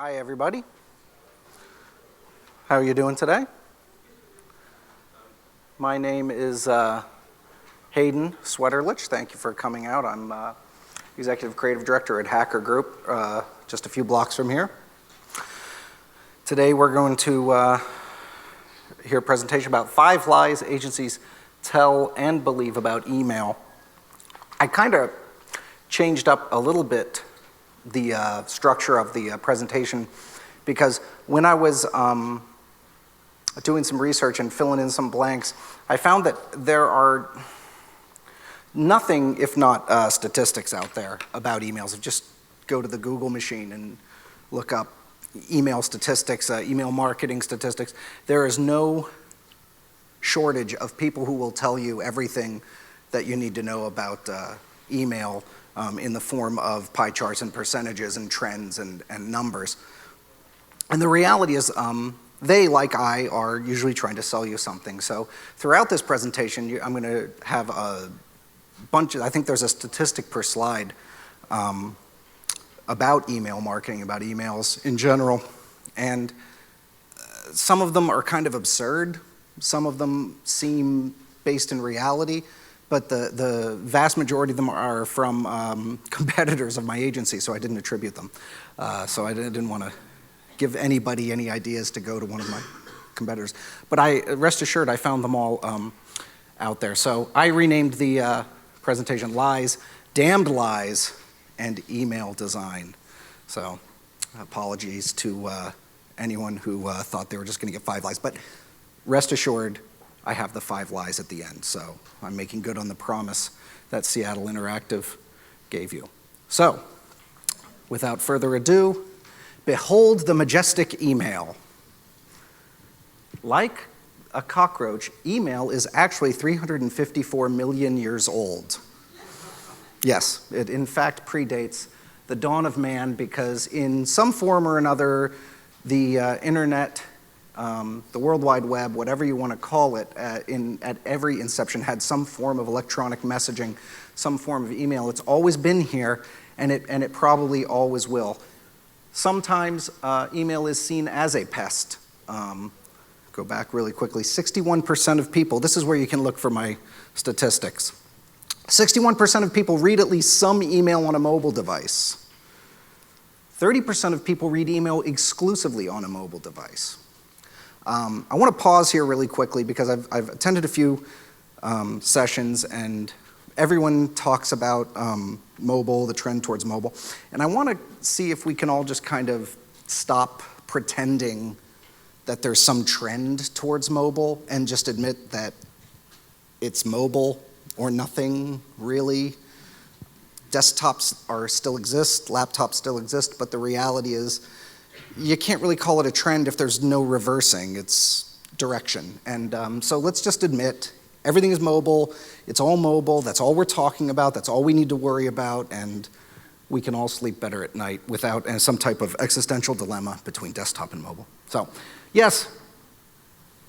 Hi, everybody. How are you doing today? My name is Haydn Sweterlitsch. Thank you for coming out. I'm Executive Creative Director at Hacker Group, just a few blocks from here. Today we're going to hear a presentation about 5 lies agencies tell and believe about email. I kind of changed up a little bit the structure of the presentation because when I was doing some research and filling in some blanks, I found that there are nothing if not statistics out there about emails. Just go to the Google machine and look up email statistics, email marketing statistics. There is no shortage of people who will tell you everything that you need to know about email in the form of pie charts and percentages and trends and numbers. And the reality is they, like I, are usually trying to sell you something. So throughout this presentation, I'm going to have a bunch of, I think there's a statistic per slide about email marketing, about emails in general. And some of them are kind of absurd. Some of them seem based in reality. But the vast majority of them are from competitors of my agency, so I didn't attribute them. So I didn't want to give anybody any ideas to go to one of my competitors. But rest assured, I found them all out there. So I renamed the presentation Lies, Damned Lies, and Email Design. So apologies to anyone who thought they were just going to get 5 lies. But rest assured, I have the 5 lies at the end, so I'm making good on the promise that Seattle Interactive gave you. So, without further ado, behold the Majestic email. Like a cockroach, email is actually 354 million years old. Yes, it in fact predates the dawn of man because in some form or another, the internet, the World Wide Web, whatever you want to call it, at every inception had some form of electronic messaging, some form of email. It's always been here, and it probably always will. Sometimes email is seen as a pest. Go back really quickly. 61% of people, this is where you can look for my statistics. 61% of people read at least some email on a mobile device. 30% of people read email exclusively on a mobile device. I want to pause here really quickly because I've attended a few sessions and everyone talks about mobile, the trend towards mobile. And I want to see if we can all just kind of stop pretending that there's some trend towards mobile and just admit that it's mobile or nothing really. Desktops still exist, laptops still exist, but the reality is you can't really call it a trend if there's no reversing. It's direction. And so let's just admit everything is mobile. It's all mobile. That's all we're talking about. That's all we need to worry about. And we can all sleep better at night without some type of existential dilemma between desktop and mobile. So yes,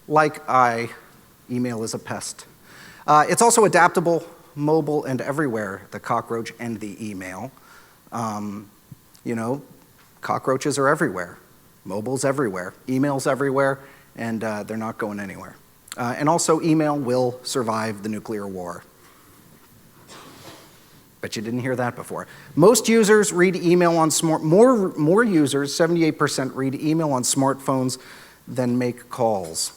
like email is a pest. It's also adaptable, mobile, and everywhere, the cockroach and the email. Cockroaches are everywhere. Mobile's everywhere. Email's everywhere, and they're not going anywhere. And also, email will survive the nuclear war. Bet you didn't hear that before. Most users read email on more users, 78%, read email on smartphones than make calls.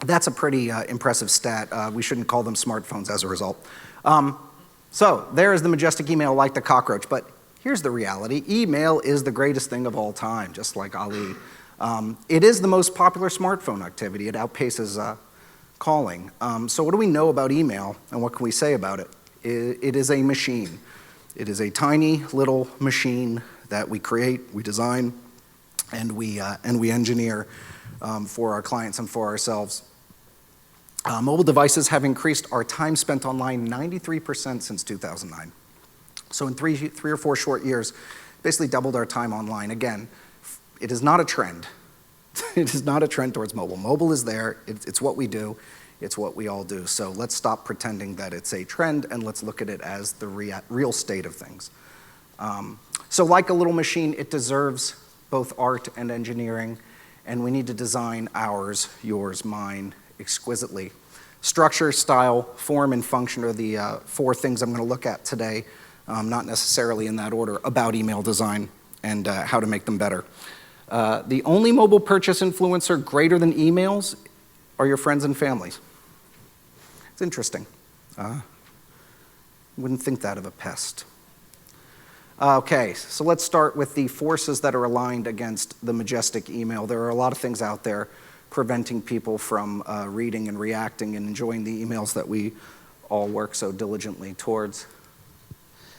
That's a pretty impressive stat. We shouldn't call them smartphones as a result. So there is the Majestic email like the cockroach, but here's the reality. Email is the greatest thing of all time, just like Ali. It is the most popular smartphone activity. It outpaces calling. So what do we know about email, and what can we say about it? It is a machine. It is a tiny little machine that we create, we design, and we engineer for our clients and for ourselves. Mobile devices have increased our time spent online 93% since 2009. So in three or four short years, basically doubled our time online. Again, it is not a trend. It is not a trend towards mobile. Mobile is there. It's what we do. It's what we all do. So let's stop pretending that it's a trend and let's look at it as the real state of things. So like a little machine, it deserves both art and engineering, and we need to design ours, yours, mine, exquisitely. Structure, style, form, and function are the 4 things I'm going to look at today, not necessarily in that order, about email design and how to make them better. The only mobile purchase influencer greater than emails are your friends and families. It's interesting. Wouldn't think that of a pest. Okay, so let's start with the forces that are aligned against the Majestic email. There are a lot of things out there preventing people from reading and reacting and enjoying the emails that we all work so diligently towards.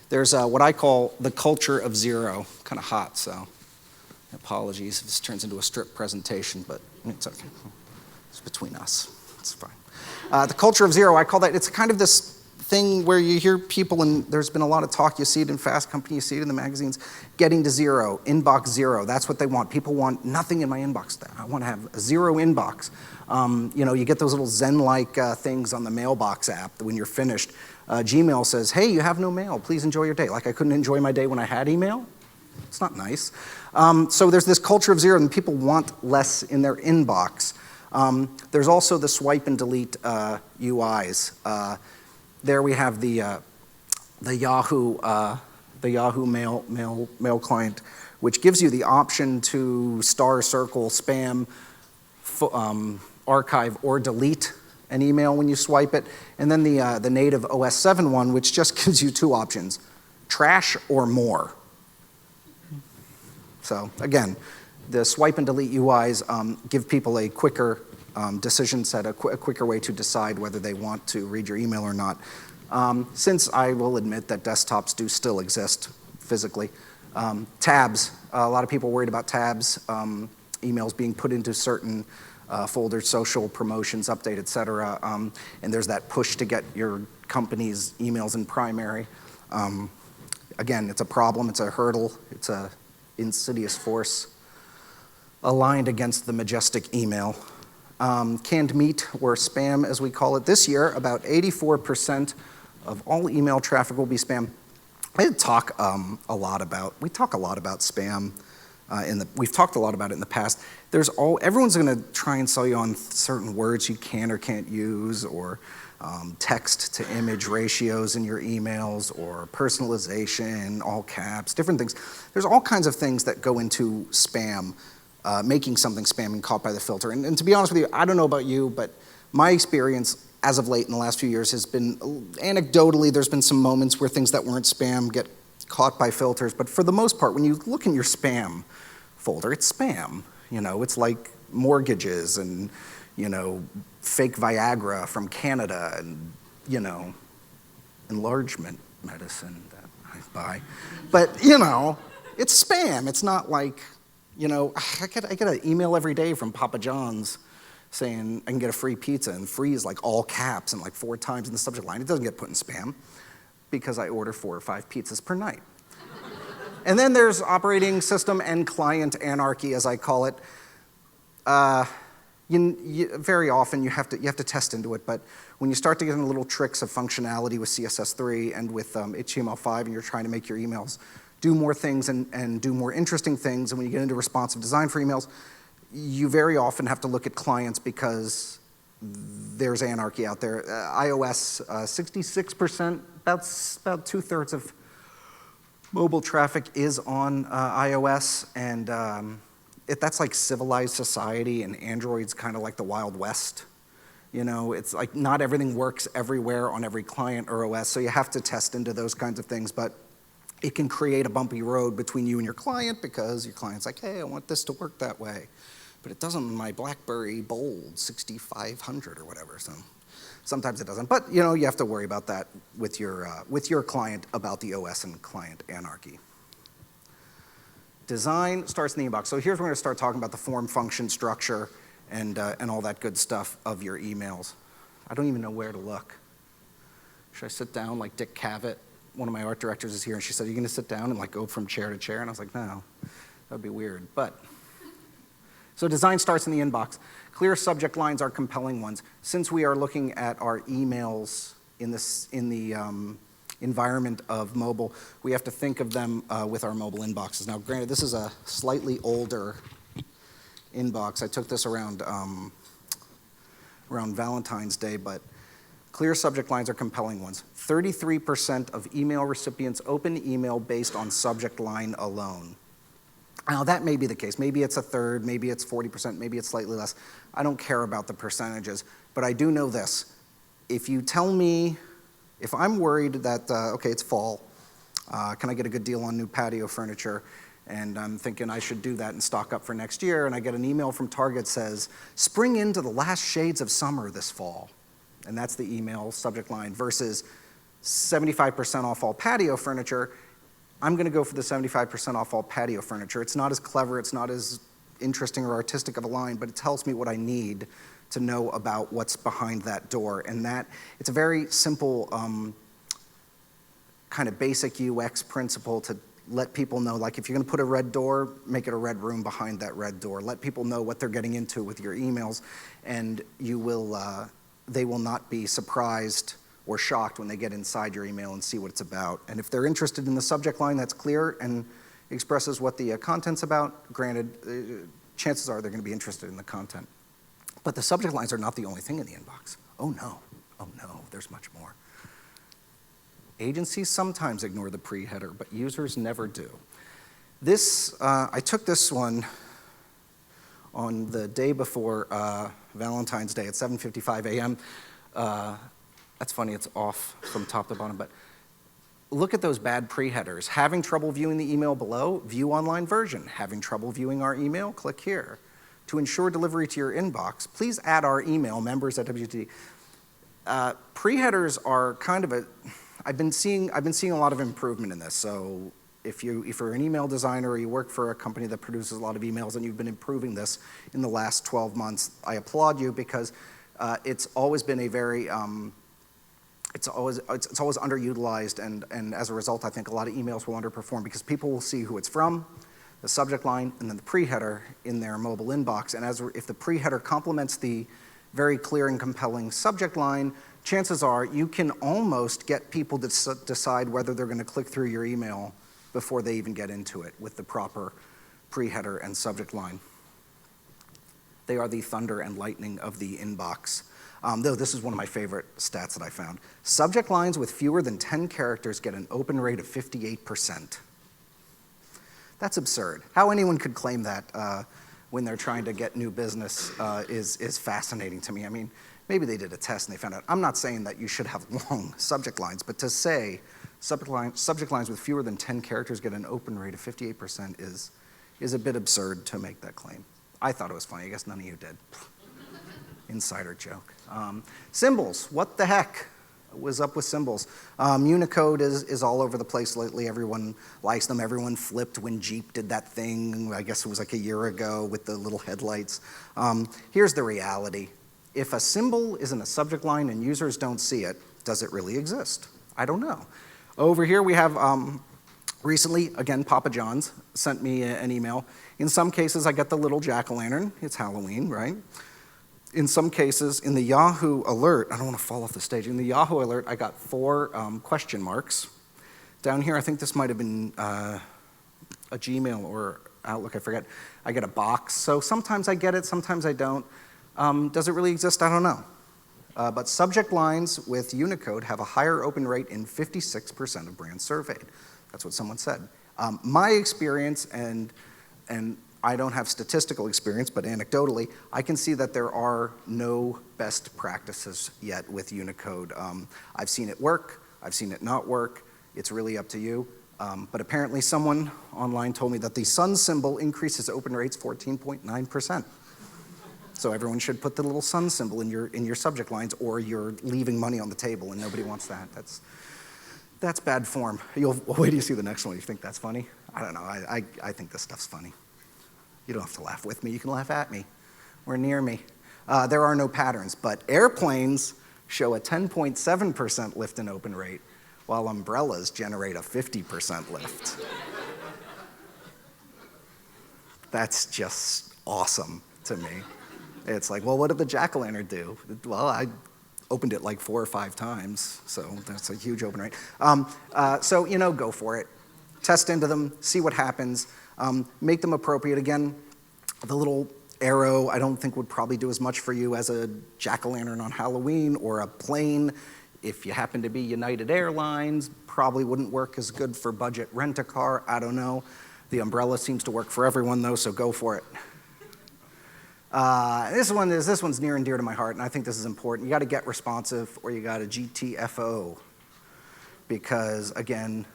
There's what I call the culture of zero. Kind of hot, so apologies if this turns into a strip presentation, but it's okay. It's between us. It's fine. The culture of zero, I call that, it's kind of this thing where you hear people, and there's been a lot of talk, you see it in Fast Company, you see it in the magazines, getting to zero, inbox zero. That's what they want. People want nothing in my inbox. I want to have a zero inbox. You get those little Zen-like things on the mailbox app when you're finished. Gmail says, hey, you have no mail. Please enjoy your day. Like I couldn't enjoy my day when I had email. It's not nice. So there's this culture of zero, and people want less in their inbox. There's also the swipe and delete UIs. There we have the Yahoo mail client, which gives you the option to star, circle, spam, archive, or delete an email when you swipe it. And then the native OS 7 one, which just gives you 2 options, trash or more. So again, the swipe and delete UIs give people a quicker decision set, a quicker way to decide whether they want to read your email or not. Since I will admit that desktops do still exist physically. Tabs, a lot of people are worried about tabs, emails being put into certain folders, social promotions, update, et cetera. And there's that push to get your company's emails in primary. Again, it's a problem, it's a hurdle, it's a insidious force aligned against the Majestic email. Canned meat, or spam as we call it. This year, about 84% of all email traffic will be spam. We talk a lot about spam. We've talked a lot about it in the past. Everyone's going to try and sell you on certain words you can or can't use, or text to image ratios in your emails, or personalization, all caps, different things. There's all kinds of things that go into spam. Making something spam and caught by the filter. And to be honest with you, I don't know about you, but my experience as of late in the last few years has been, anecdotally, there's been some moments where things that weren't spam get caught by filters. But for the most part, when you look in your spam folder, it's spam. It's like mortgages and, fake Viagra from Canada and, enlargement medicine that I buy. But, it's spam. It's not like, I get an email every day from Papa John's saying I can get a free pizza, and free is like all caps and like 4 times in the subject line. It doesn't get put in spam because I order 4 or 5 pizzas per night. And then there's operating system and client anarchy, as I call it. Very often you have to test into it, but when you start to get into little tricks of functionality with CSS3 and with HTML5, and you're trying to make your emails do more things and do more interesting things, and when you get into responsive design for emails, you very often have to look at clients because there's anarchy out there. iOS, 66%, about 2/3 of mobile traffic is on iOS, and that's like civilized society, and Android's kind of like the Wild West. It's like not everything works everywhere on every client or OS, so you have to test into those kinds of things, but it can create a bumpy road between you and your client because your client's like, hey, I want this to work that way. But it doesn't in my BlackBerry Bold 6500 or whatever. So sometimes it doesn't. But you have to worry about that with your client about the OS and client anarchy. Design starts in the inbox. So here's where we're going to start talking about the form, function, structure, and all that good stuff of your emails. I don't even know where to look. Should I sit down like Dick Cavett? One of my art directors is here, and she said, are you going to sit down and like go from chair to chair? And I was like, no, that would be weird. So design starts in the inbox. Clear subject lines are compelling ones. Since we are looking at our emails in the environment of mobile, we have to think of them with our mobile inboxes. Now, granted, this is a slightly older inbox. I took this around Valentine's Day, but clear subject lines are compelling ones. 33% of email recipients open email based on subject line alone. Now, that may be the case. Maybe it's a third, maybe it's 40%, maybe it's slightly less. I don't care about the percentages, but I do know this. If you tell me, if I'm worried that, okay, it's fall, can I get a good deal on new patio furniture? And I'm thinking I should do that and stock up for next year, and I get an email from Target that says, spring into the last shades of summer this fall. And that's the email subject line versus 75% off all patio furniture. I'm going to go for the 75% off all patio furniture. It's not as clever, it's not as interesting or artistic of a line, but it tells me what I need to know about what's behind that door. And that, it's a very simple kind of basic UX principle to let people know, like if you're going to put a red door, make it a red room behind that red door. Let people know what they're getting into with your emails, and you will, they will not be surprised or shocked when they get inside your email and see what it's about. And if they're interested in the subject line that's clear and expresses what the content's about, granted, chances are they're going to be interested in the content. But the subject lines are not the only thing in the inbox. Oh no, there's much more. Agencies sometimes ignore the pre-header, but users never do. This, I took this one on the day before Valentine's Day at 7:55 a.m. That's funny, it's off from top to bottom, but look at those bad pre-headers. Having trouble viewing the email below? View online version. Having trouble viewing our email? Click here. To ensure delivery to your inbox, please add our email, members@WT. Pre-headers are kind of a, I've been seeing a lot of improvement in this. So if you're an email designer or you work for a company that produces a lot of emails and you've been improving this in the last 12 months, I applaud you, because it's always been a very, it's always underutilized, and as a result, I think a lot of emails will underperform because people will see who it's from, the subject line, and then the pre-header in their mobile inbox. And if the pre-header complements the very clear and compelling subject line, chances are you can almost get people to decide whether they're going to click through your email before they even get into it with the proper pre-header and subject line. They are the thunder and lightning of the inbox. Though this is one of my favorite stats that I found. Subject lines with fewer than 10 characters get an open rate of 58%. That's absurd. How anyone could claim that when they're trying to get new business is fascinating to me. I mean, maybe they did a test and they found out. I'm not saying that you should have long subject lines, but to say subject lines with fewer than 10 characters get an open rate of 58% is a bit absurd to make that claim. I thought it was funny. I guess none of you did. Insider joke. Symbols, what the heck was up with symbols? Unicode is all over the place lately. Everyone likes them. Everyone flipped when Jeep did that thing. I guess it was like a year ago with the little headlights. Here's the reality. If a symbol is in a subject line and users don't see it, does it really exist? I don't know. Over here we have, recently, again, Papa John's sent me an email. In some cases, I get the little jack-o'-lantern. It's Halloween, right? In some cases, in the Yahoo alert, I don't want to fall off the stage. In the Yahoo alert, I got 4 question marks. Down here, I think this might have been a Gmail or Outlook, I forget. I get a box. So sometimes I get it, sometimes I don't. Does it really exist? I don't know. But subject lines with Unicode have a higher open rate in 56% of brands surveyed. That's what someone said. My experience, and I don't have statistical experience, but anecdotally, I can see that there are no best practices yet with Unicode. I've seen it work, I've seen it not work. It's really up to you. But apparently someone online told me that the sun symbol increases open rates 14.9%. So everyone should put the little sun symbol in your subject lines, or you're leaving money on the table and nobody wants that. That's bad form. Wait till you see the next one. You think that's funny? I don't know. I think this stuff's funny. You don't have to laugh with me. You can laugh at me or near me. There are no patterns, but airplanes show a 10.7% lift in open rate, while umbrellas generate a 50% lift. That's just awesome to me. It's like, well, what did the jack-o'-lantern do? Well, opened it like 4 or 5 times, so that's a huge open rate. So, go for it. Test into them, see what happens, make them appropriate. Again, the little arrow I don't think would probably do as much for you as a jack-o'-lantern on Halloween or a plane. If you happen to be United Airlines, probably wouldn't work as good for budget rent-a-car, I don't know. The umbrella seems to work for everyone though, so go for it. This one's near and dear to my heart, and I think this is important. You got to get responsive, or you got to GTFO, because again,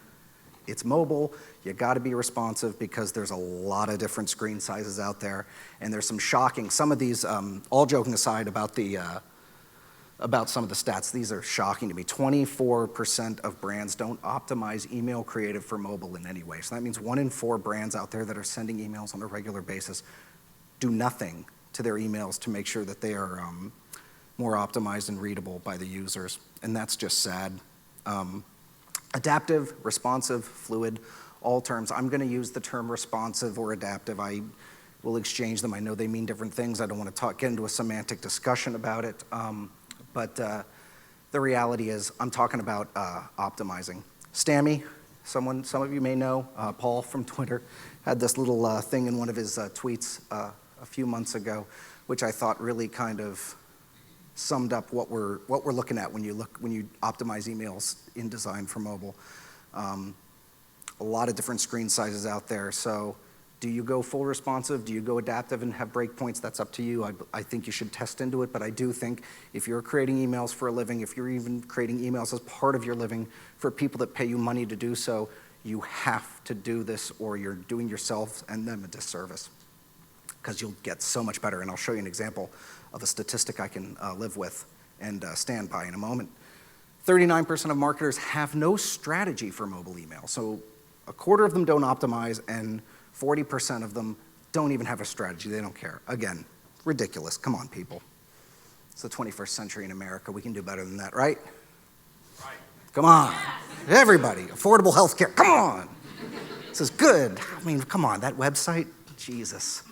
it's mobile. You got to be responsive because there's a lot of different screen sizes out there, and there's some shocking. Some of these, all joking aside about some of the stats, these are shocking to me. 24% of brands don't optimize email creative for mobile in any way. So that means 1 in 4 brands out there that are sending emails on a regular basis do nothing to their emails to make sure that they are more optimized and readable by the users, and that's just sad. Adaptive, responsive, fluid, all terms. I'm going to use the term responsive or adaptive. I will exchange them. I know they mean different things. I don't want to get into a semantic discussion about it, but the reality is I'm talking about optimizing. Stammy, some of you may know, Paul from Twitter, had this little thing in one of his tweets a few months ago, which I thought really kind of summed up what we're looking at when you optimize emails in design for mobile. A lot of different screen sizes out there. So do you go full responsive? Do you go adaptive and have breakpoints? That's up to you. I think you should test into it, but I do think if you're creating emails for a living, if you're even creating emails as part of your living for people that pay you money to do so, you have to do this or you're doing yourself and them a disservice, because you'll get so much better. And I'll show you an example of a statistic I can live with and stand by in a moment. 39% of marketers have no strategy for mobile email. So a quarter of them don't optimize, and 40% of them don't even have a strategy. They don't care. Again, ridiculous. Come on, people. It's the 21st century in America. We can do better than that, right? Right. Come on. Everybody. Affordable health care. Come on. This is good. I mean, come on. That website, Jesus.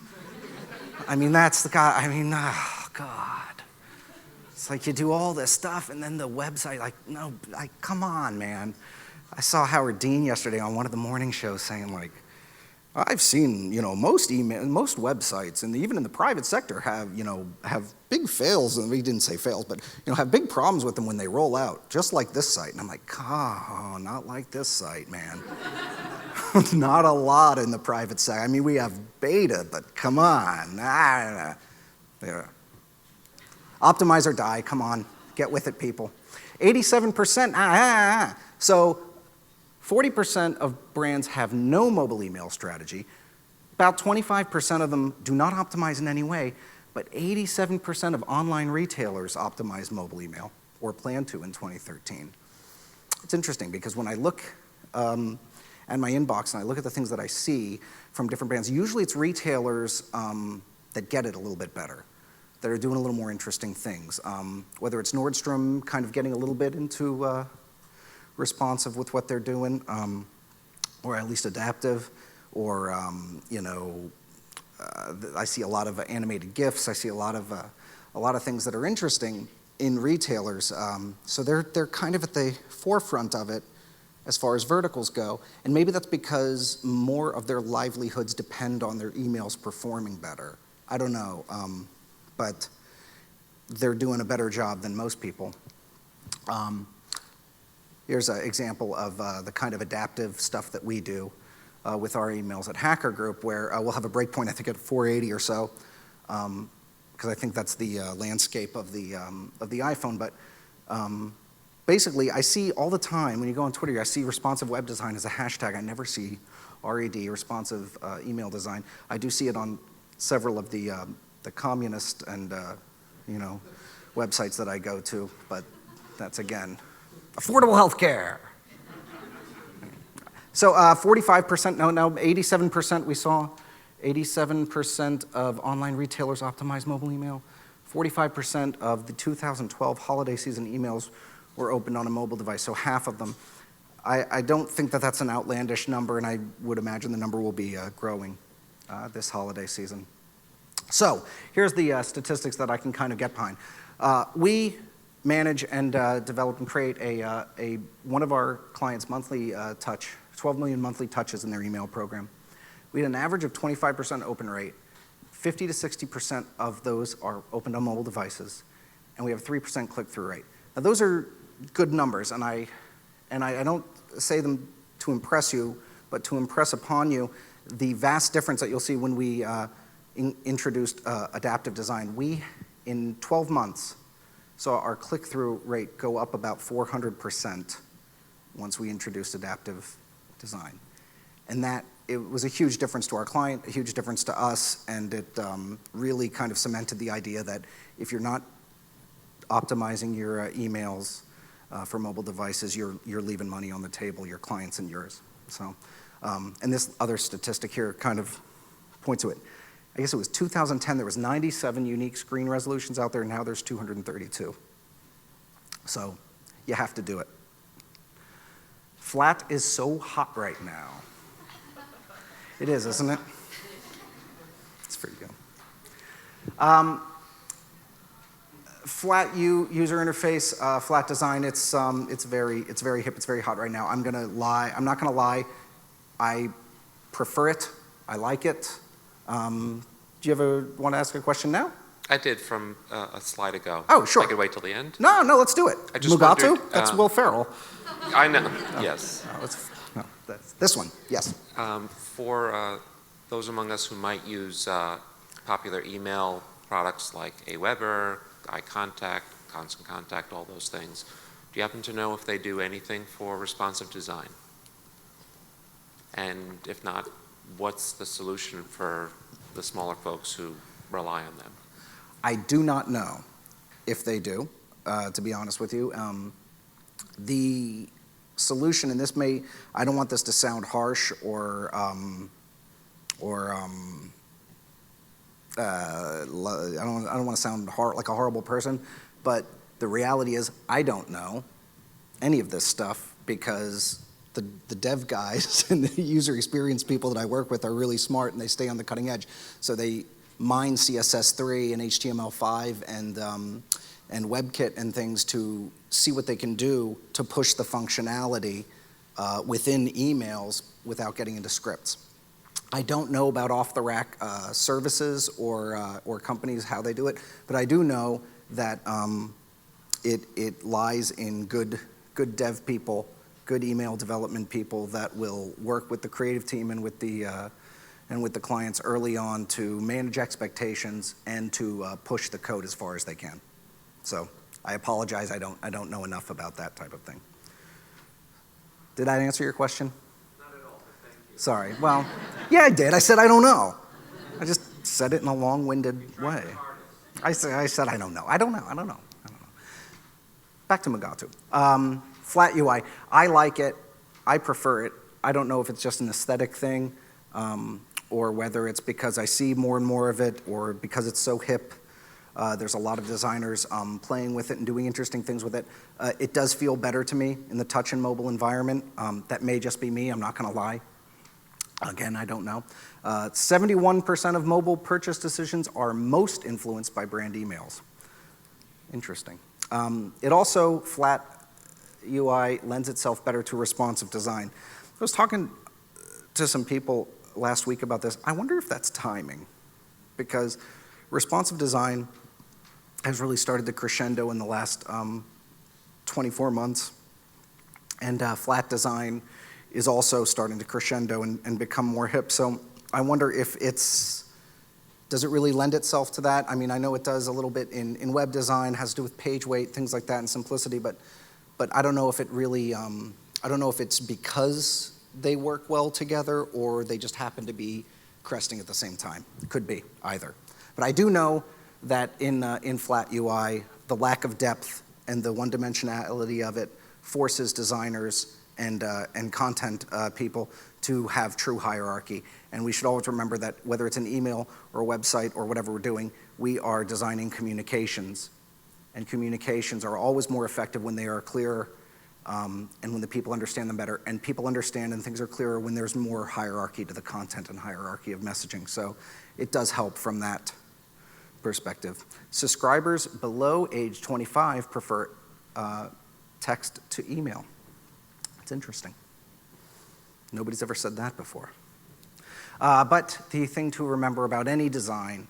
I mean, that's the guy. I mean, oh, God. It's like you do all this stuff, and then the website, come on, man. I saw Howard Dean yesterday on one of the morning shows saying, I've seen, most websites, and even in the private sector, have big fails, and we didn't say fails, but, have big problems with them when they roll out, just like this site. And I'm like, oh, not like this site, man. Not a lot in the private sector. I mean, we have beta, but come on. Yeah. Optimize or die, come on. Get with it, people. 87%, So 40% of brands have no mobile email strategy. About 25% of them do not optimize in any way, but 87% of online retailers optimize mobile email, or plan to in 2013. It's interesting because when I look at my inbox and I look at the things that I see from different brands, usually it's retailers that get it a little bit better, that are doing a little more interesting things. Whether it's Nordstrom kind of getting a little bit into responsive with what they're doing, or at least adaptive, or I see a lot of animated GIFs. I see a lot of things that are interesting in retailers. So they're kind of at the forefront of it as far as verticals go, and maybe that's because more of their livelihoods depend on their emails performing better. I don't know, but they're doing a better job than most people. Here's an example of the kind of adaptive stuff that we do with our emails at Hacker Group, where we'll have a breakpoint, I think, at 480 or so, because I think that's the landscape of the iPhone. But basically, I see all the time, when you go on Twitter, I see responsive web design as a hashtag. I never see RED, responsive email design. I do see it on several of the communist and websites that I go to, but that's, again, affordable health care. So 45%, no, 87% we saw. 87% of online retailers optimize mobile email. 45% of the 2012 holiday season emails were opened on a mobile device, so half of them. I don't think that that's an outlandish number, and I would imagine the number will be growing this holiday season. So here's the statistics that I can kind of get behind. We manage and develop and create one of our clients' monthly 12 million monthly touches in their email program. We had an average of 25% open rate. 50 to 60% of those are opened on mobile devices, and we have a 3% click-through rate. Now those are good numbers, and I don't say them to impress you, but to impress upon you the vast difference that you'll see when we introduced adaptive design. We, in 12 months, saw our click-through rate go up about 400% once we introduced adaptive design. And it was a huge difference to our client, a huge difference to us, and it really kind of cemented the idea that if you're not optimizing your emails for mobile devices, you're leaving money on the table, your clients and yours. So, and this other statistic here kind of points to it. I guess it was 2010, there was 97 unique screen resolutions out there, and now there's 232. So you have to do it. Flat is so hot right now. It is, isn't it? It's pretty good. Flat user interface, flat design. It's very hip. It's very hot right now. I'm not gonna lie. I prefer it. I like it. Do you ever want to ask a question now? I did from a slide ago. Oh, sure. I could wait till the end. No, let's do it. I just Mugatu? wondered, That's Will Ferrell. I know. Yes. That's this one. Yes. For those among us who might use popular email products like Aweber, iContact, Constant Contact, all those things, do you happen to know if they do anything for responsive design? And if not, what's the solution for the smaller folks who rely on them? I do not know if they do, to be honest with you. The solution, and I don't want this to sound harsh or I don't want to sound like a horrible person, but the reality is I don't know any of this stuff because the dev guys and the user experience people that I work with are really smart and they stay on the cutting edge. So they mine CSS3 and HTML5 and WebKit and things to see what they can do to push the functionality within emails without getting into scripts. I don't know about off-the-rack services or companies, how they do it, but I do know that it lies in good dev people, good email development people that will work with the creative team and with the clients early on to manage expectations and to push the code as far as they can. So I apologize, I don't know enough about that type of thing. Did I answer your question? Not at all, but thank you. Sorry. Well, yeah, I did. I said I don't know. I just said it in a long-winded way. I said I don't know. I don't know. Back to Mugatu. Flat UI. I like it. I prefer it. I don't know if it's just an aesthetic thing or whether it's because I see more and more of it or because it's so hip. There's a lot of designers playing with it and doing interesting things with it. It does feel better to me in the touch and mobile environment. That may just be me. I'm not going to lie. Again, I don't know. 71% of mobile purchase decisions are most influenced by brand emails. Interesting. It also, flat UI lends itself better to responsive design. I was talking to some people last week about this. I wonder if that's timing, because responsive design has really started to crescendo in the last 24 months, and flat design is also starting to crescendo and become more hip. So I wonder if does it really lend itself to that? I mean, I know it does a little bit in web design, has to do with page weight, things like that, and simplicity, but I don't know if it really, I don't know if it's because they work well together or they just happen to be cresting at the same time. It could be either. But I do know that in flat UI, the lack of depth and the one-dimensionality of it forces designers and content people to have true hierarchy. And we should always remember that whether it's an email or a website or whatever we're doing, we are designing communications. And communications are always more effective when they are clearer and when the people understand them better. And people understand and things are clearer when there's more hierarchy to the content and hierarchy of messaging. So it does help from that perspective. Subscribers below age 25 prefer text to email. It's interesting. Nobody's ever said that before. But the thing to remember about any design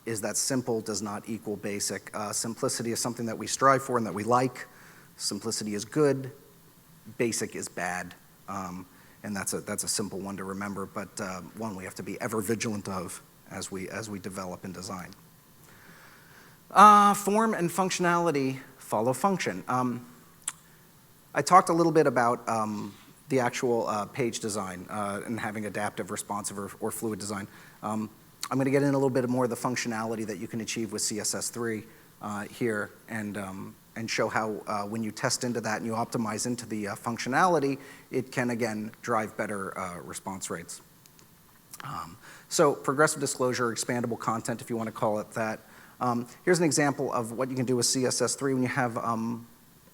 is that simple does not equal basic. Simplicity is something that we strive for and that we like. Simplicity is good. Basic is bad. And that's a simple one to remember, but one we have to be ever vigilant of as we develop and design. Form and functionality follow function. I talked a little bit about the actual page design and having adaptive, responsive, or fluid design. I'm going to get in a little bit more of the functionality that you can achieve with CSS3 here and show how when you test into that and you optimize into the functionality, it can, again, drive better response rates. So progressive disclosure, expandable content, if you want to call it that. Here's an example of what you can do with CSS3 when you have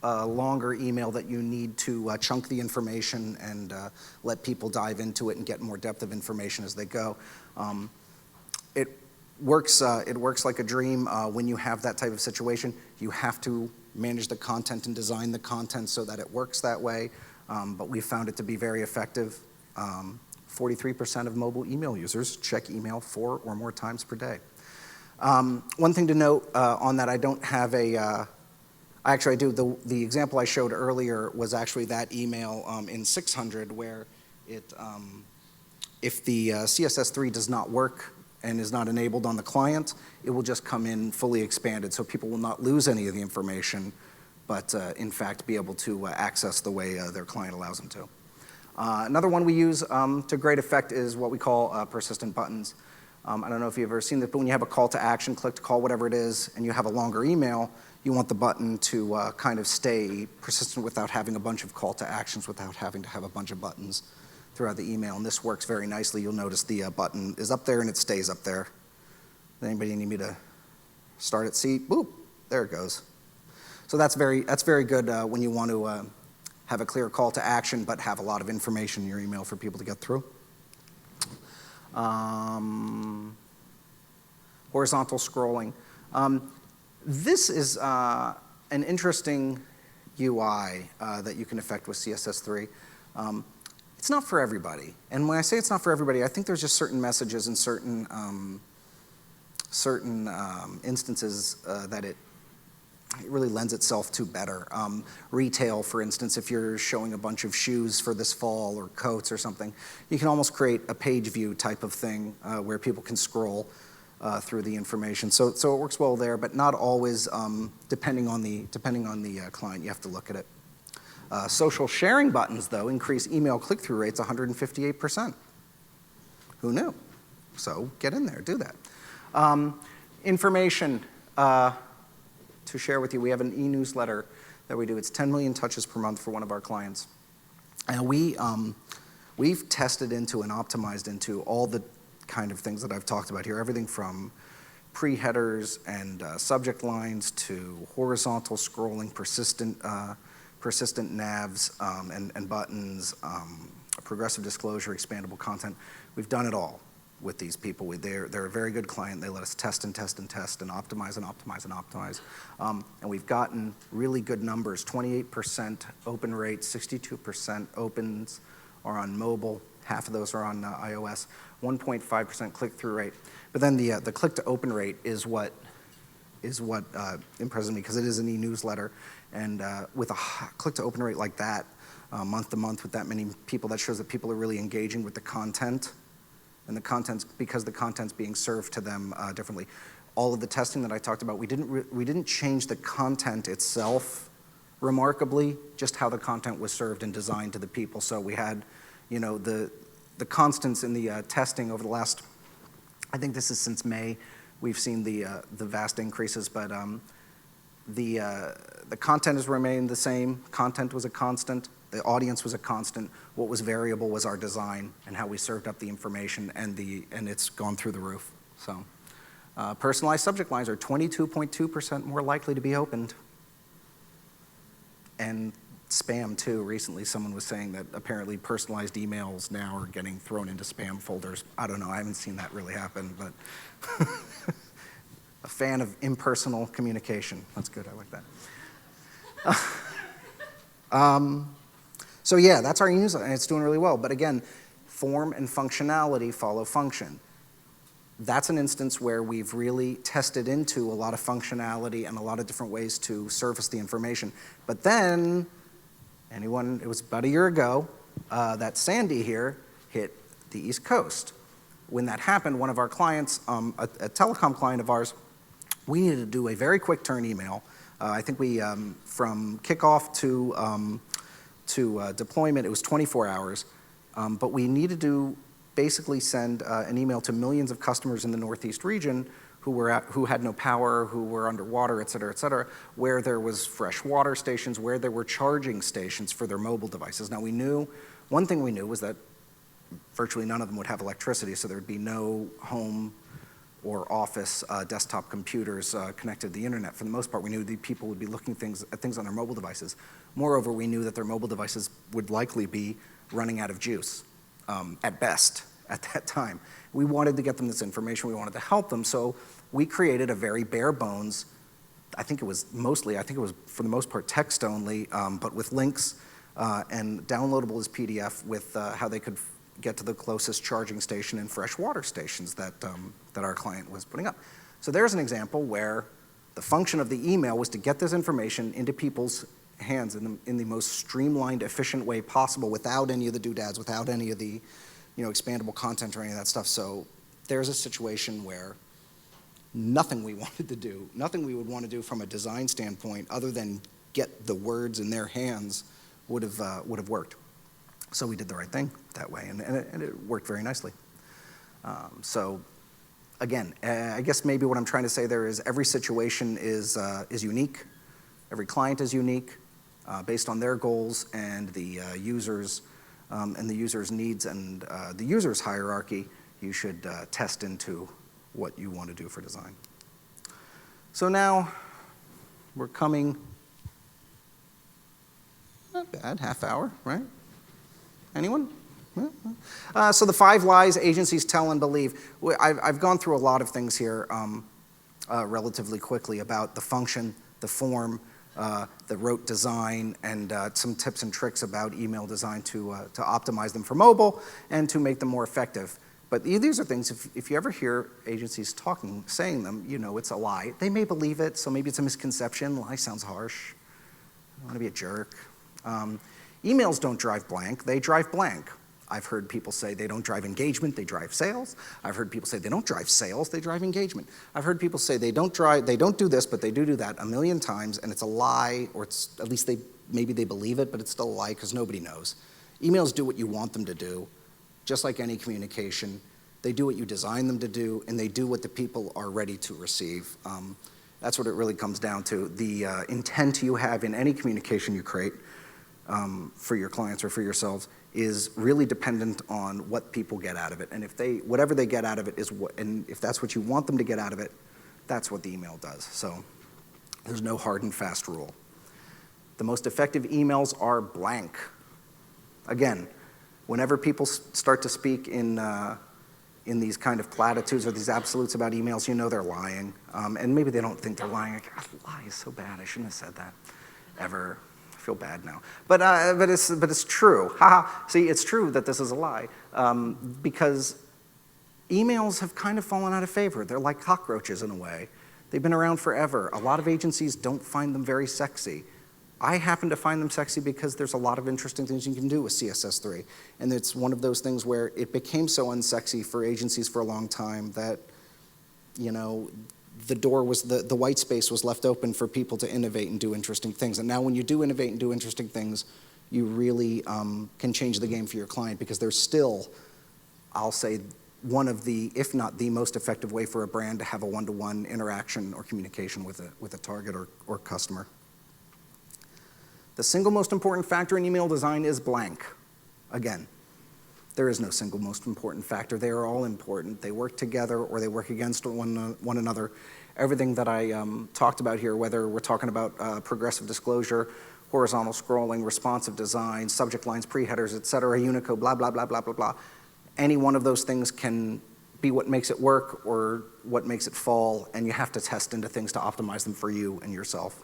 a longer email that you need to chunk the information and let people dive into it and get more depth of information as they go. It works like a dream when you have that type of situation. You have to manage the content and design the content so that it works that way, but we found it to be very effective. 43% of mobile email users check email 4 or more times per day. One thing to note on that, I don't have actually I do, the example I showed earlier was actually that email in 600 where it, if the CSS3 does not work and is not enabled on the client, it will just come in fully expanded, so people will not lose any of the information, but in fact be able to access the way their client allows them to. Another one we use to great effect is what we call persistent buttons. I don't know if you've ever seen this, but when you have a call to action, click to call, whatever it is, and you have a longer email, you want the button to kind of stay persistent without having a bunch of call to actions, without having to have a bunch of buttons throughout the email. And this works very nicely. You'll notice the button is up there and it stays up there. Anybody need me to start at C? Boop, there it goes. So that's very good when you want to have a clear call to action, but have a lot of information in your email for people to get through. Horizontal scrolling. This is an interesting UI that you can affect with CSS3. It's not for everybody. And when I say it's not for everybody, I think there's just certain messages and certain instances that it really lends itself to better. Retail, for instance, if you're showing a bunch of shoes for this fall or coats or something, you can almost create a page view type of thing where people can scroll through the information. So it works well there, but not always depending on the client. You have to look at it. Social sharing buttons, though, increase email click-through rates 158%. Who knew? So get in there, do that. Information to share with you. We have an e-newsletter that we do. It's 10 million touches per month for one of our clients. And we've tested into and optimized into all the kind of things that I've talked about here, everything from pre-headers and subject lines to horizontal scrolling, persistent navs and buttons, progressive disclosure, expandable content. We've done it all with these people. They're a very good client. They let us test and test and test and optimize and optimize and optimize. And we've gotten really good numbers, 28% open rate, 62% opens are on mobile, half of those are on iOS, 1.5% click-through rate. But then the click-to-open rate is what impresses me, because it is an e-newsletter. And with a click-to-open rate like that, month to month with that many people, that shows that people are really engaging with the content. And the content's, because the content's being served to them differently. All of the testing that I talked about, we didn't change the content itself remarkably, just how the content was served and designed to the people. So we had, the constants in the testing over the last, I think this is since May, we've seen the vast increases, but the content has remained the same. Content was a constant. The audience was a constant. What was variable was our design and how we served up the information, and it's gone through the roof. So, personalized subject lines are 22.2% more likely to be opened. And spam too. Recently, someone was saying that apparently personalized emails now are getting thrown into spam folders. I don't know. I haven't seen that really happen, but fan of impersonal communication. That's good, I like that. So yeah, that's our newsletter, and it's doing really well. But again, form and functionality follow function. That's an instance where we've really tested into a lot of functionality and a lot of different ways to surface the information. But then, it was about a year ago, that Sandy here hit the East Coast. When that happened, one of our clients, a telecom client of ours, we needed to do a very quick turn email. I think we, from kickoff to deployment, it was 24 hours. But we needed to basically send an email to millions of customers in the Northeast region who had no power, who were underwater, et cetera, where there was fresh water stations, where there were charging stations for their mobile devices. Now one thing we knew was that virtually none of them would have electricity, so there'd be no home or office desktop computers connected to the internet. For the most part, we knew the people would be looking at things on their mobile devices. Moreover, we knew that their mobile devices would likely be running out of juice, at best, at that time. We wanted to get them this information, we wanted to help them, so we created a very bare bones, I think it was for the most part text only, but with links and downloadable as PDF with how they could get to the closest charging station and fresh water stations that our client was putting up. So there's an example where the function of the email was to get this information into people's hands in the most streamlined, efficient way possible without any of the doodads, without any of the expandable content or any of that stuff. So there's a situation where nothing we would want to do from a design standpoint other than get the words in their hands would have worked. So we did the right thing that way, and it worked very nicely. So again, I guess maybe what I'm trying to say there is every situation is unique. Every client is unique based on their goals and the users needs and the user's hierarchy. You should test into what you want to do for design. So now we're coming, not bad, half hour, right? Anyone? So the 5 lies agencies tell and believe. I've gone through a lot of things here relatively quickly about the function, the form, the rote design, and some tips and tricks about email design to optimize them for mobile and to make them more effective. But these are things, if you ever hear agencies saying them, it's a lie. They may believe it, so maybe it's a misconception. Lie sounds harsh. I don't want to be a jerk. Emails don't drive blank, they drive blank. I've heard people say they don't drive engagement, they drive sales. I've heard people say they don't drive sales, they drive engagement. I've heard people say they don't do this, but they do that a million times, and it's a lie, or it's at least maybe they believe it, but it's still a lie because nobody knows. Emails do what you want them to do, just like any communication. They do what you design them to do, and they do what the people are ready to receive. That's what it really comes down to. The intent you have in any communication you create for your clients or for yourselves is really dependent on what people get out of it. And whatever they get out of it and if that's what you want them to get out of it, that's what the email does. So there's no hard and fast rule. The most effective emails are blank. Again, whenever people start to speak in these kind of platitudes or these absolutes about emails, they're lying. And maybe they don't think they're lying. Like, lie is so bad, I shouldn't have said that ever. I feel bad now. But it's true. See, it's true that this is a lie because emails have kind of fallen out of favor. They're like cockroaches in a way. They've been around forever. A lot of agencies don't find them very sexy. I happen to find them sexy because there's a lot of interesting things you can do with CSS3. And it's one of those things where it became so unsexy for agencies for a long time that, the door was, the white space was left open for people to innovate and do interesting things. And now when you do innovate and do interesting things, you really can change the game for your client because there's still, I'll say, one of the, if not the most effective way for a brand to have a one-to-one interaction or communication with a target or customer. The single most important factor in email design is blank. Again, there is no single most important factor. They are all important. They work together or they work against one another. Everything that I talked about here, whether we're talking about progressive disclosure, horizontal scrolling, responsive design, subject lines, pre-headers, et cetera, Unicode, blah, blah, blah, blah, blah, blah. Any one of those things can be what makes it work or what makes it fall, and you have to test into things to optimize them for you and yourself.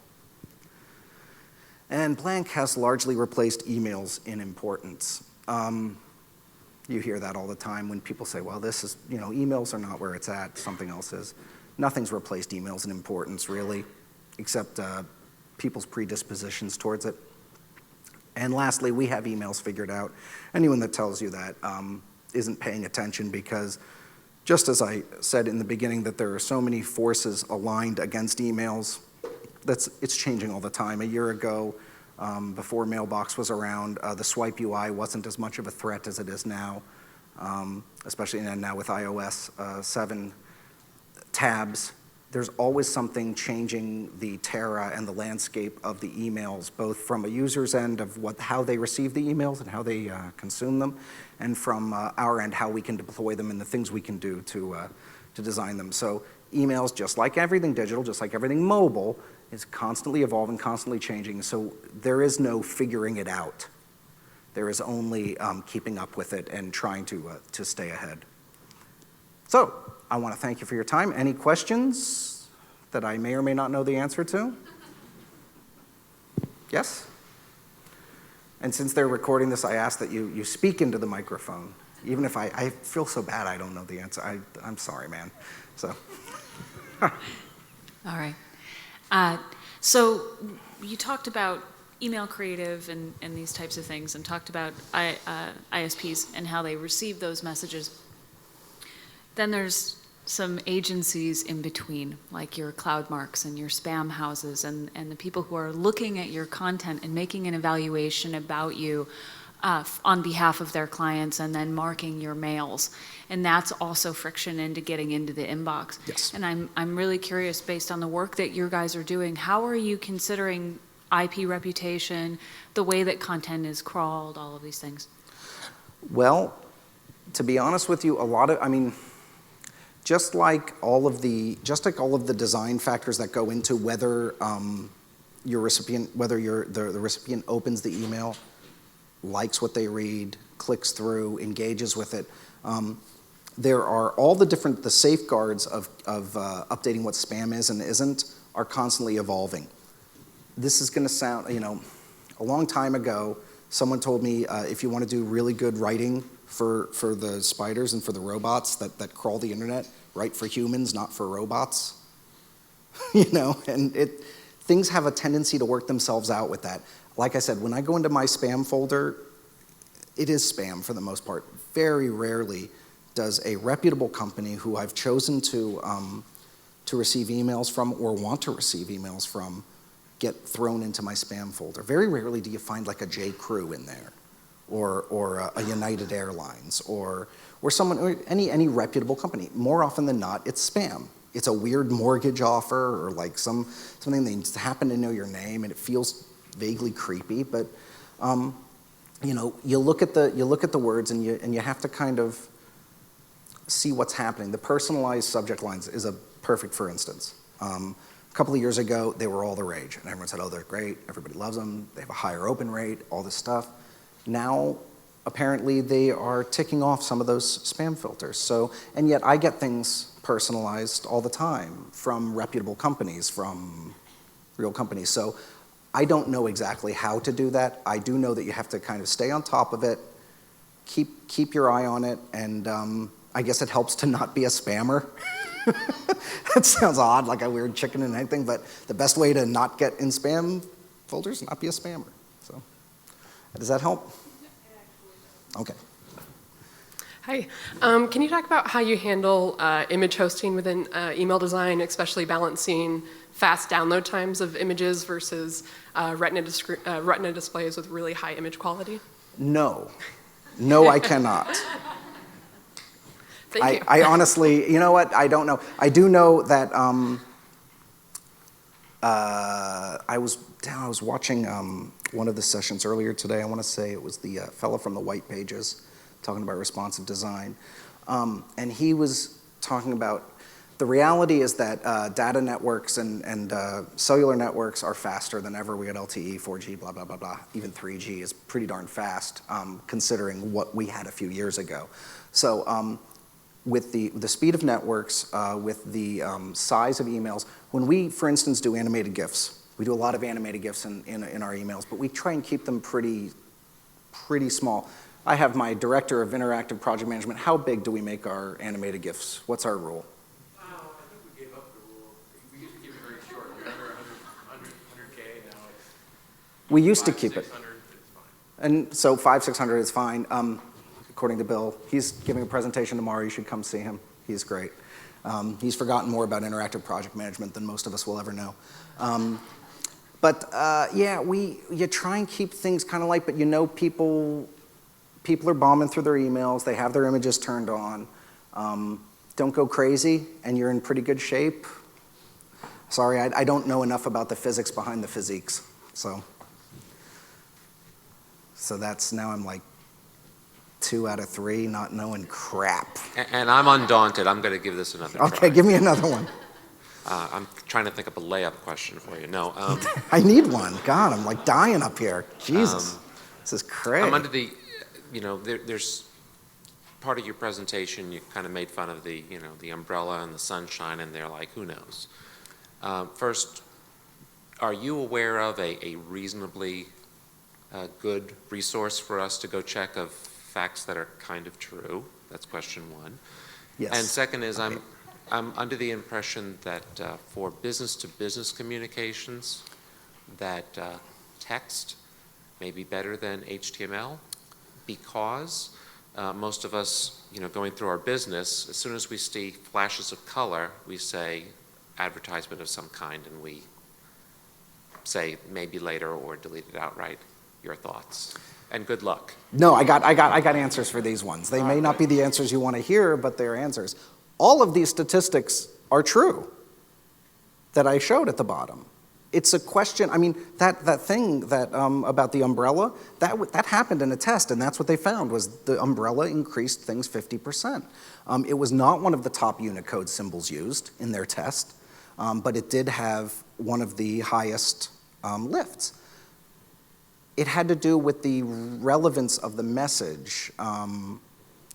And blank has largely replaced emails in importance. You hear that all the time when people say, well, this is, emails are not where it's at, something else is. Nothing's replaced emails in importance, really, except people's predispositions towards it. And lastly, we have emails figured out. Anyone that tells you that isn't paying attention, because just as I said in the beginning that there are so many forces aligned against emails, it's changing all the time. A year ago, before Mailbox was around, the swipe UI wasn't as much of a threat as it is now, especially now with iOS 7 tabs. There's always something changing the terra and the landscape of the emails, both from a user's end of how they receive the emails and how they consume them, and from our end, how we can deploy them and the things we can do to design them. So emails, just like everything digital, just like everything mobile, is constantly evolving, constantly changing. So there is no figuring it out. There is only keeping up with it and trying to stay ahead. So I want to thank you for your time. Any questions that I may or may not know the answer to? Yes? And since they're recording this, I ask that you speak into the microphone. Even if I feel so bad I don't know the answer. I'm sorry, man. So. All right. So you talked about email creative and these types of things, and talked about ISPs and how they receive those messages. Then there's some agencies in between, like your Cloudmarks and your spam houses, and the people who are looking at your content and making an evaluation about you on behalf of their clients, and then marking your mails. And that's also friction into getting into the inbox. Yes. And I'm really curious, based on the work that you guys are doing, how are you considering IP reputation, the way that content is crawled, all of these things? Well, to be honest with you, just like all of the design factors that go into whether the recipient opens the email, likes what they read, clicks through, engages with it. There are all the safeguards of updating what spam is and isn't are constantly evolving. This is going to sound, a long time ago, someone told me if you want to do really good writing for the spiders and for the robots that crawl the internet, write for humans, not for robots. And things have a tendency to work themselves out with that. Like I said, when I go into my spam folder, it is spam for the most part. Very rarely does a reputable company who I've chosen to receive emails from or want to receive emails from get thrown into my spam folder. Very rarely do you find like a J. Crew in there, or a United Airlines, or someone, or any reputable company. More often than not, it's spam. It's a weird mortgage offer, or like something they happen to know your name, and it feels vaguely creepy. But you look at the words, and you have to kind of see what's happening. The personalized subject lines is a perfect for instance. A couple of years ago, they were all the rage, and everyone said, oh, they're great, everybody loves them, they have a higher open rate, all this stuff. Now, apparently, they are ticking off some of those spam filters. So, and yet I get things personalized all the time from reputable companies, from real companies. So I don't know exactly how to do that. I do know that you have to kind of stay on top of it, keep your eye on it, and I guess it helps to not be a spammer. That sounds odd, like a weird chicken and egg thing, but the best way to not get in spam folders is not be a spammer. So, does that help? Okay. Hi. Can you talk about how you handle image hosting within email design, especially balancing fast download times of images versus retina displays with really high image quality? No, I cannot. Thank you. I honestly, you know what? I don't know. I do know that I was watching one of the sessions earlier today. I want to say it was the fellow from the White Pages talking about responsive design. And he was talking about the reality is that data networks and cellular networks are faster than ever. We got LTE, 4G, blah, blah, blah, blah. Even 3G is pretty darn fast considering what we had a few years ago. So with the speed of networks, with the size of emails, when we, for instance, do animated GIFs, we do a lot of animated GIFs in our emails, but we try and keep them pretty small. I have my director of interactive project management. How big do we make our animated GIFs? What's our rule? I think we gave up the rule. We used to keep it very short. We're under 100K now. We used to keep it. 600, it's fine. And so 500-600 is fine. According to Bill, he's giving a presentation tomorrow. You should come see him. He's great. He's forgotten more about interactive project management than most of us will ever know. Yeah, you try and keep things kind of light, but you know people are bombing through their emails. They have their images turned on. Don't go crazy, and you're in pretty good shape. Sorry, I don't know enough about the physics behind the physiques. So that's, now I'm like 2 out of 3, not knowing crap. And I'm undaunted. I'm going to give this another try. Okay, give me another one. I'm trying to think up a layup question for you. No. I need one. God, I'm like dying up here. Jesus, this is crazy. I'm under the, there's part of your presentation, you kind of made fun of the, the umbrella and the sunshine, and they're like, who knows? First, are you aware of a reasonably good resource for us to go check of facts that are kind of true? That's question one. Yes. And second is, I'm under the impression that for business-to-business communications, that text may be better than HTML, because most of us, going through our business, as soon as we see flashes of color, we say advertisement of some kind, and we say maybe later or delete it outright. Your thoughts? And good luck. No, I got answers for these ones. They may not be the answers you want to hear, but they're answers. All of these statistics are true that I showed at the bottom. It's a question, that thing that about the umbrella, that happened in a test, and that's what they found, was the umbrella increased things 50%. It was not one of the top Unicode symbols used in their test, but it did have one of the highest lifts. It had to do with the relevance of the message. The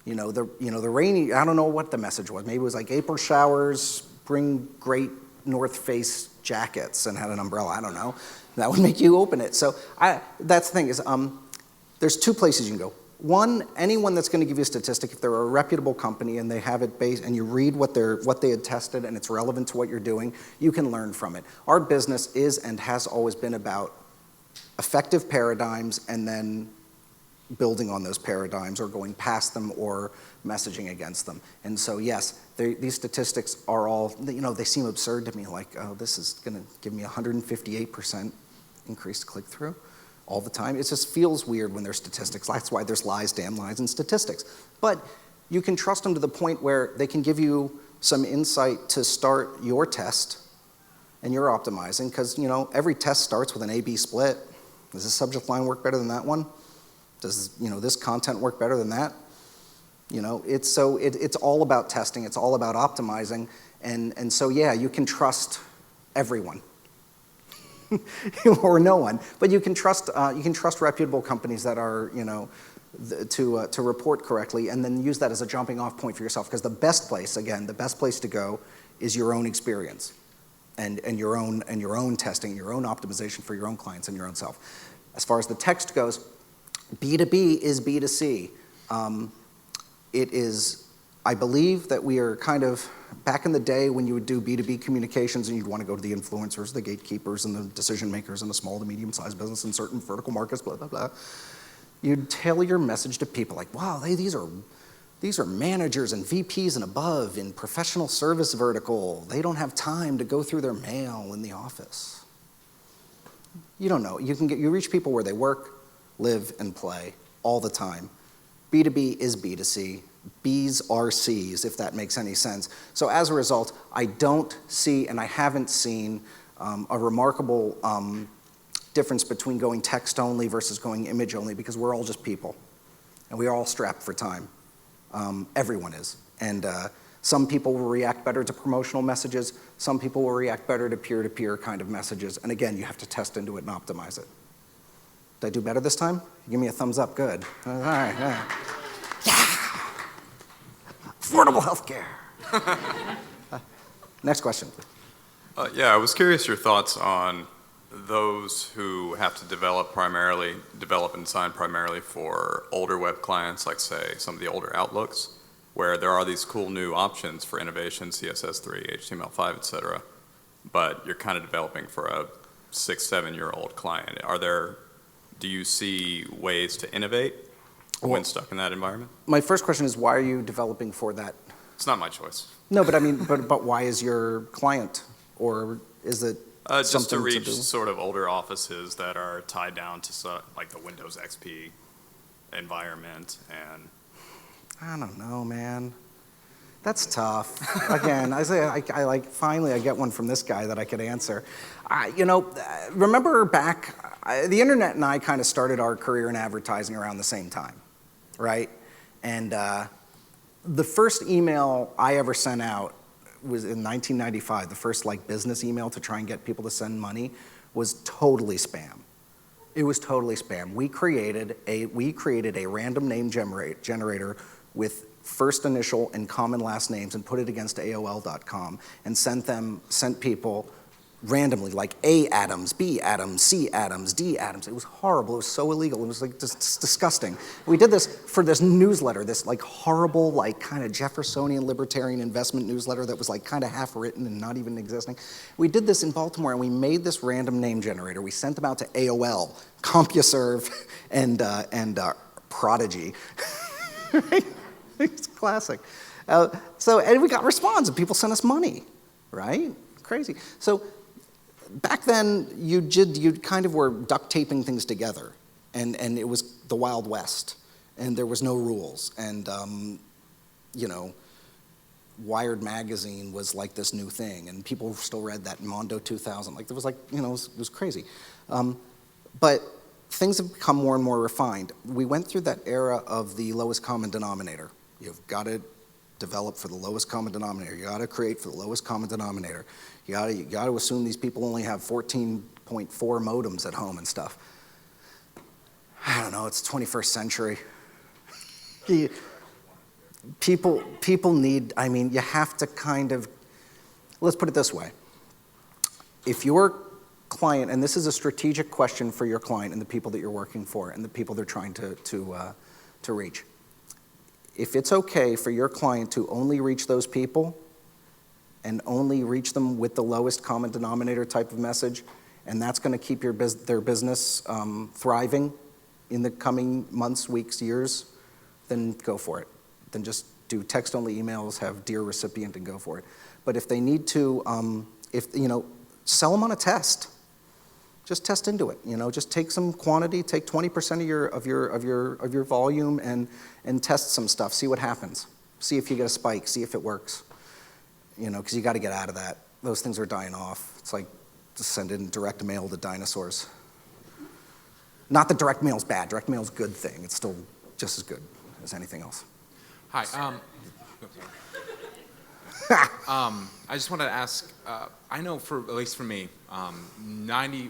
rainy, I don't know what the message was. Maybe it was like April showers bring great North Face jackets, and had an umbrella. I don't know. That would make you open it. So that's the thing is, there's 2 places you can go. One, anyone that's going to give you a statistic, if they're a reputable company and they have it based, and you read what they had tested and it's relevant to what you're doing, you can learn from it. Our business is and has always been about effective paradigms and then building on those paradigms or going past them or messaging against them. And so yes, these statistics are all, they seem absurd to me, like, oh, this is going to give me 158% increased click-through all the time. It just feels weird when there's statistics. That's why there's lies, damn lies, and statistics. But you can trust them to the point where they can give you some insight to start your test and you're optimizing, because every test starts with an A-B split. Does this subject line work better than that one? Does this content work better than that? It's all about testing. It's all about optimizing, and so yeah, you can trust everyone or no one, but you can trust reputable companies that are to report correctly, and then use that as a jumping off point for yourself. Because the best place to go is your own experience, and your own testing, your own optimization for your own clients and your own self. As far as the text goes, B2B is B2C. It is, I believe that we are kind of, back in the day when you would do B2B communications and you'd want to go to the influencers, the gatekeepers, and the decision makers in the small to medium-sized business in certain vertical markets, blah, blah, blah. You'd tailor your message to people like, wow, these are managers and VPs and above in professional service vertical. They don't have time to go through their mail in the office. You don't know. You reach people where they work, live, and play all the time. B2B is B2C. B's are C's, if that makes any sense. So as a result, I don't see, and I haven't seen, a remarkable difference between going text only versus going image only, because we're all just people, and we are all strapped for time. Everyone is. And some people will react better to promotional messages. Some people will react better to peer-to-peer kind of messages. And again, you have to test into it and optimize it. Did I do better this time? Give me a thumbs up, good. All right, all right. Yeah! affordable health care. Next question. Yeah, I was curious your thoughts on those who have to develop and design primarily for older web clients, like say some of the older Outlooks, where there are these cool new options for innovation, CSS3, HTML5, et cetera, but you're kind of developing for a 6-7-year-old client. Do you see ways to innovate when stuck in that environment? My first question is, why are you developing for that? It's not my choice. No, but I mean, but why is your client, or is it Just to something to reach do? sort of older offices that are tied down to like the Windows XP environment, and I don't know, man. That's tough. Again, I like, finally I get one from this guy that I could answer. Remember back, the internet and I kind of started our career in advertising around the same time, right? And the first email I ever sent out was in 1995. The first like business email to try and get people to send money was totally spam. It was totally spam. We created a random name generator with first initial and common last names and put it against AOL.com and sent people randomly, like A Adams, B Adams, C Adams, D Adams. It was horrible. It was so illegal. It was like just disgusting. We did this for this newsletter, this like horrible, like kind of Jeffersonian libertarian investment newsletter that was like kind of half written and not even existing. We did this in Baltimore, and we made this random name generator. We sent them out to AOL, CompuServe, and Prodigy. Right? It's classic. And we got response, and people sent us money, right? Crazy. So back then, you kind of were duct taping things together, and it was the Wild West, and there was no rules, and Wired magazine was like this new thing, and people still read that Mondo 2000. Like there was it was crazy, but things have become more and more refined. We went through that era of the lowest common denominator. You've got to develop for the lowest common denominator. You got to create for the lowest common denominator. You got to assume these people only have 14.4 modems at home and stuff. I don't know. It's 21st century. People need. I mean, you have to kind of. Let's put it this way. If your client, and this is a strategic question for your client and the people that you're working for and the people they're trying to reach. If it's okay for your client to only reach those people and only reach them with the lowest common denominator type of message, and that's going to keep their business thriving in the coming months, weeks, years, then go for it. Then just do text-only emails, have dear recipient, and go for it. But if they need to, sell them on a test. Just test into it. Just take some quantity, take 20% of your volume, and test some stuff. See what happens. See if you get a spike. See if it works. Because you got to get out of that. Those things are dying off. It's like to send in direct mail to dinosaurs. Not that direct mail's bad. Direct mail's a good thing. It's still just as good as anything else. Hi. I just wanted to ask, I know at least for me, 90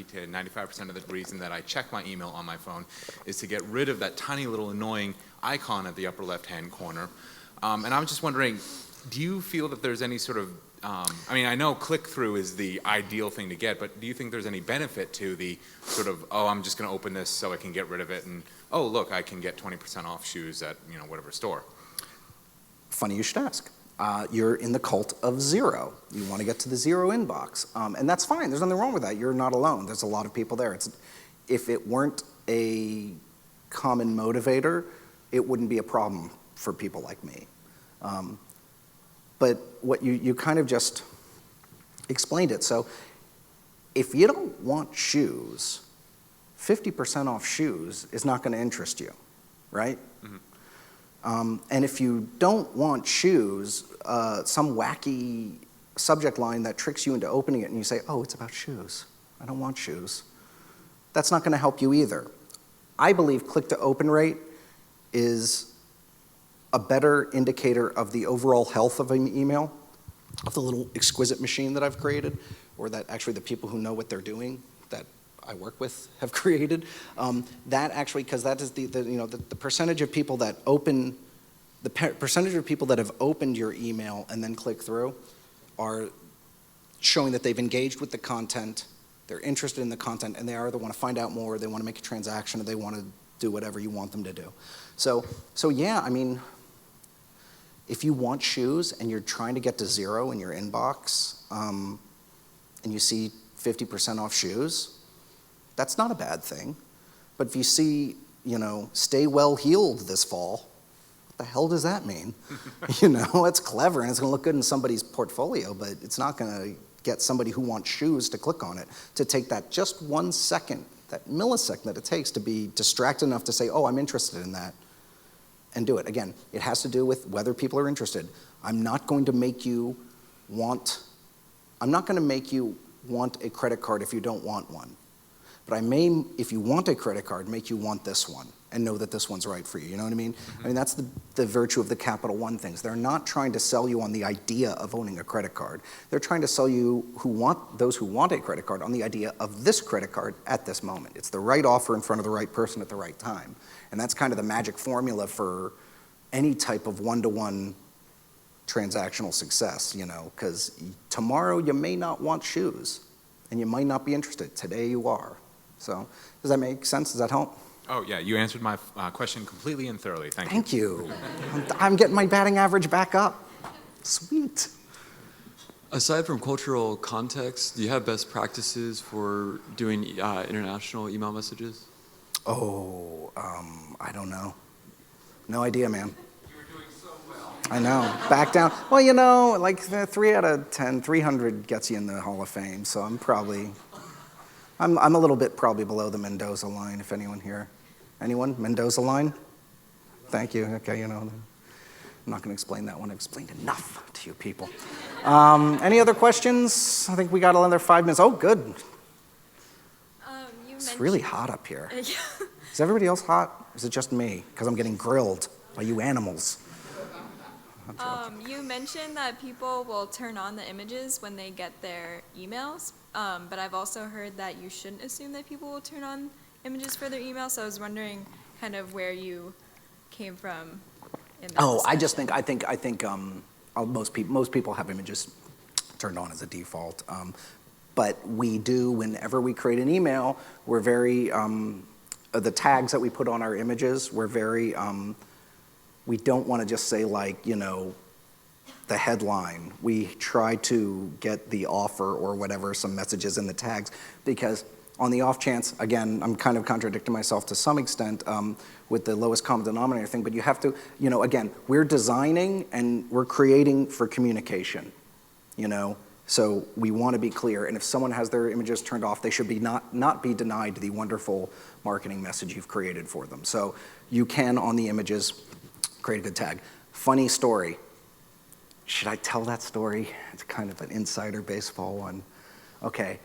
to 95% of the reason that I check my email on my phone is to get rid of that tiny little annoying icon at the upper left-hand corner. And I'm just wondering, do you feel that there's any sort of, I know Clickthrough is the ideal thing to get, but do you think there's any benefit to the sort of, I'm just going to open this so I can get rid of it, and look, I can get 20% off shoes at whatever store? Funny you should ask. You're in the cult of zero. You want to get to the zero inbox. And that's fine. There's nothing wrong with that. You're not alone. There's a lot of people there. If it weren't a common motivator, it wouldn't be a problem for people like me. But what you kind of just explained it. So if you don't want shoes, 50% off shoes is not going to interest you, right? Mm-hmm. And if you don't want shoes, some wacky subject line that tricks you into opening it and you say, it's about shoes. I don't want shoes. That's not going to help you either. I believe click-to-open rate is a better indicator of the overall health of an email, of the little exquisite machine that I've created, or that actually the people who know what they're doing that I work with have created. That actually, because that is the percentage of people that open the percentage of people that have opened your email and then click through are showing that they've engaged with the content, they're interested in the content, and they want to find out more, they want to make a transaction, or they want to do whatever you want them to do. So yeah, I mean, if you want shoes and you're trying to get to 0 in your inbox, and you see 50% off shoes, that's not a bad thing. But if you see, stay well heeled this fall, what the hell does that mean? It's clever and it's going to look good in somebody's portfolio, but it's not going to get somebody who wants shoes to click on it, to take that just 1 second, that millisecond that it takes to be distracted enough to say, oh, I'm interested in that, and do it. Again, it has to do with whether people are interested. I'm not going to make you want a credit card if you don't want one. But I may, if you want a credit card, make you want this one and know that this one's right for you. You know what I mean? I mean, that's the virtue of the Capital One things. They're not trying to sell you on the idea of owning a credit card. They're trying to sell you those who want a credit card on the idea of this credit card at this moment. It's the right offer in front of the right person at the right time. And that's kind of the magic formula for any type of one-to-one transactional success, because tomorrow you may not want shoes and you might not be interested. Today you are. So does that make sense? Does that help? Oh, yeah, you answered my question completely and thoroughly. Thank you. Thank you. I'm getting my batting average back up. Sweet. Aside from cultural context, do you have best practices for doing international email messages? Oh, I don't know. No idea, man. You were doing so well. I know. Back down. Well, like 3 out of 10, 300 gets you in the Hall of Fame, so I'm a little bit probably below the Mendoza line, if anyone here. Anyone? Mendoza line? Thank you. Okay, I'm not going to explain that one. I've explained enough to you people. Any other questions? I think we got another 5 minutes. Oh, good. It's really hot up here. Is everybody else hot? Or is it just me? Because I'm getting grilled by you animals. You mentioned that people will turn on the images when they get their emails, but I've also heard that you shouldn't assume that people will turn on images for their emails, so I was wondering kind of where you came from in that discussion. I think most people have images turned on as a default. But we do, whenever we create an email, we're very, the tags that we put on our images, we're very, we don't want to just say the headline. We try to get the offer or whatever, some messages in the tags, because on the off chance, again, I'm kind of contradicting myself to some extent with the lowest common denominator thing, but you have to, again, we're designing and we're creating for communication, So we want to be clear, and if someone has their images turned off, they should be not be denied the wonderful marketing message you've created for them. So you can, on the images, create a good tag. Funny story. Should I tell that story? It's kind of an insider baseball one. Okay.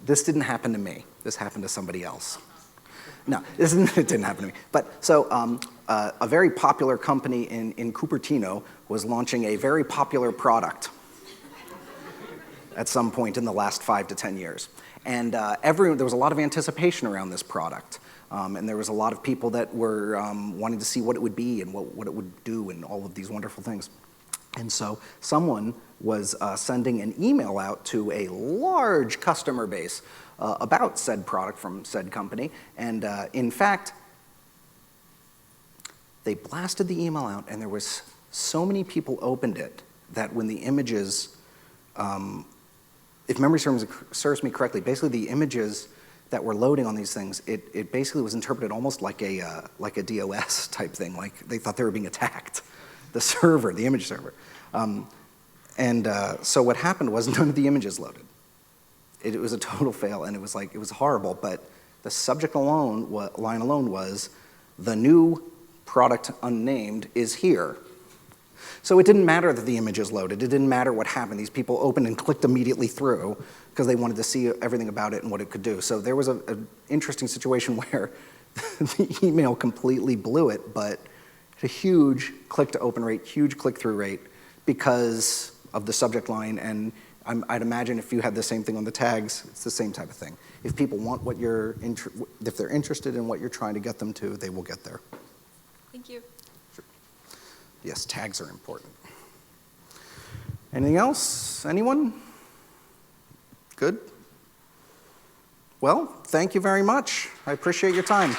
This didn't happen to me. This happened to somebody else. No, it didn't happen to me. But so a very popular company in Cupertino was launching a very popular product at some point in the last 5 to 10 years. And there was a lot of anticipation around this product. And there was a lot of people that were wanting to see what it would be and what it would do and all of these wonderful things. And so someone was sending an email out to a large customer base about said product from said company. And in fact, they blasted the email out, and there was so many people opened it that when the images, if memory serves me correctly, basically the images that were loading on these things, it basically was interpreted almost like a DOS type thing, like they thought they were being attacked, the server, the image server. So what happened was none of the images loaded. It was a total fail, and it was horrible, but the subject line alone was, the new product unnamed is here. So it didn't matter that the images loaded. It didn't matter what happened. These people opened and clicked immediately through because they wanted to see everything about it and what it could do. So there was an interesting situation where the email completely blew it, but a huge click-to-open rate, huge click-through rate because of the subject line. And I'd imagine if you had the same thing on the tags, it's the same type of thing. If people want what if they're interested in what you're trying to get them to, they will get there. Thank you. Sure. Yes, tags are important. Anything else? Anyone? Good? Well, thank you very much. I appreciate your time.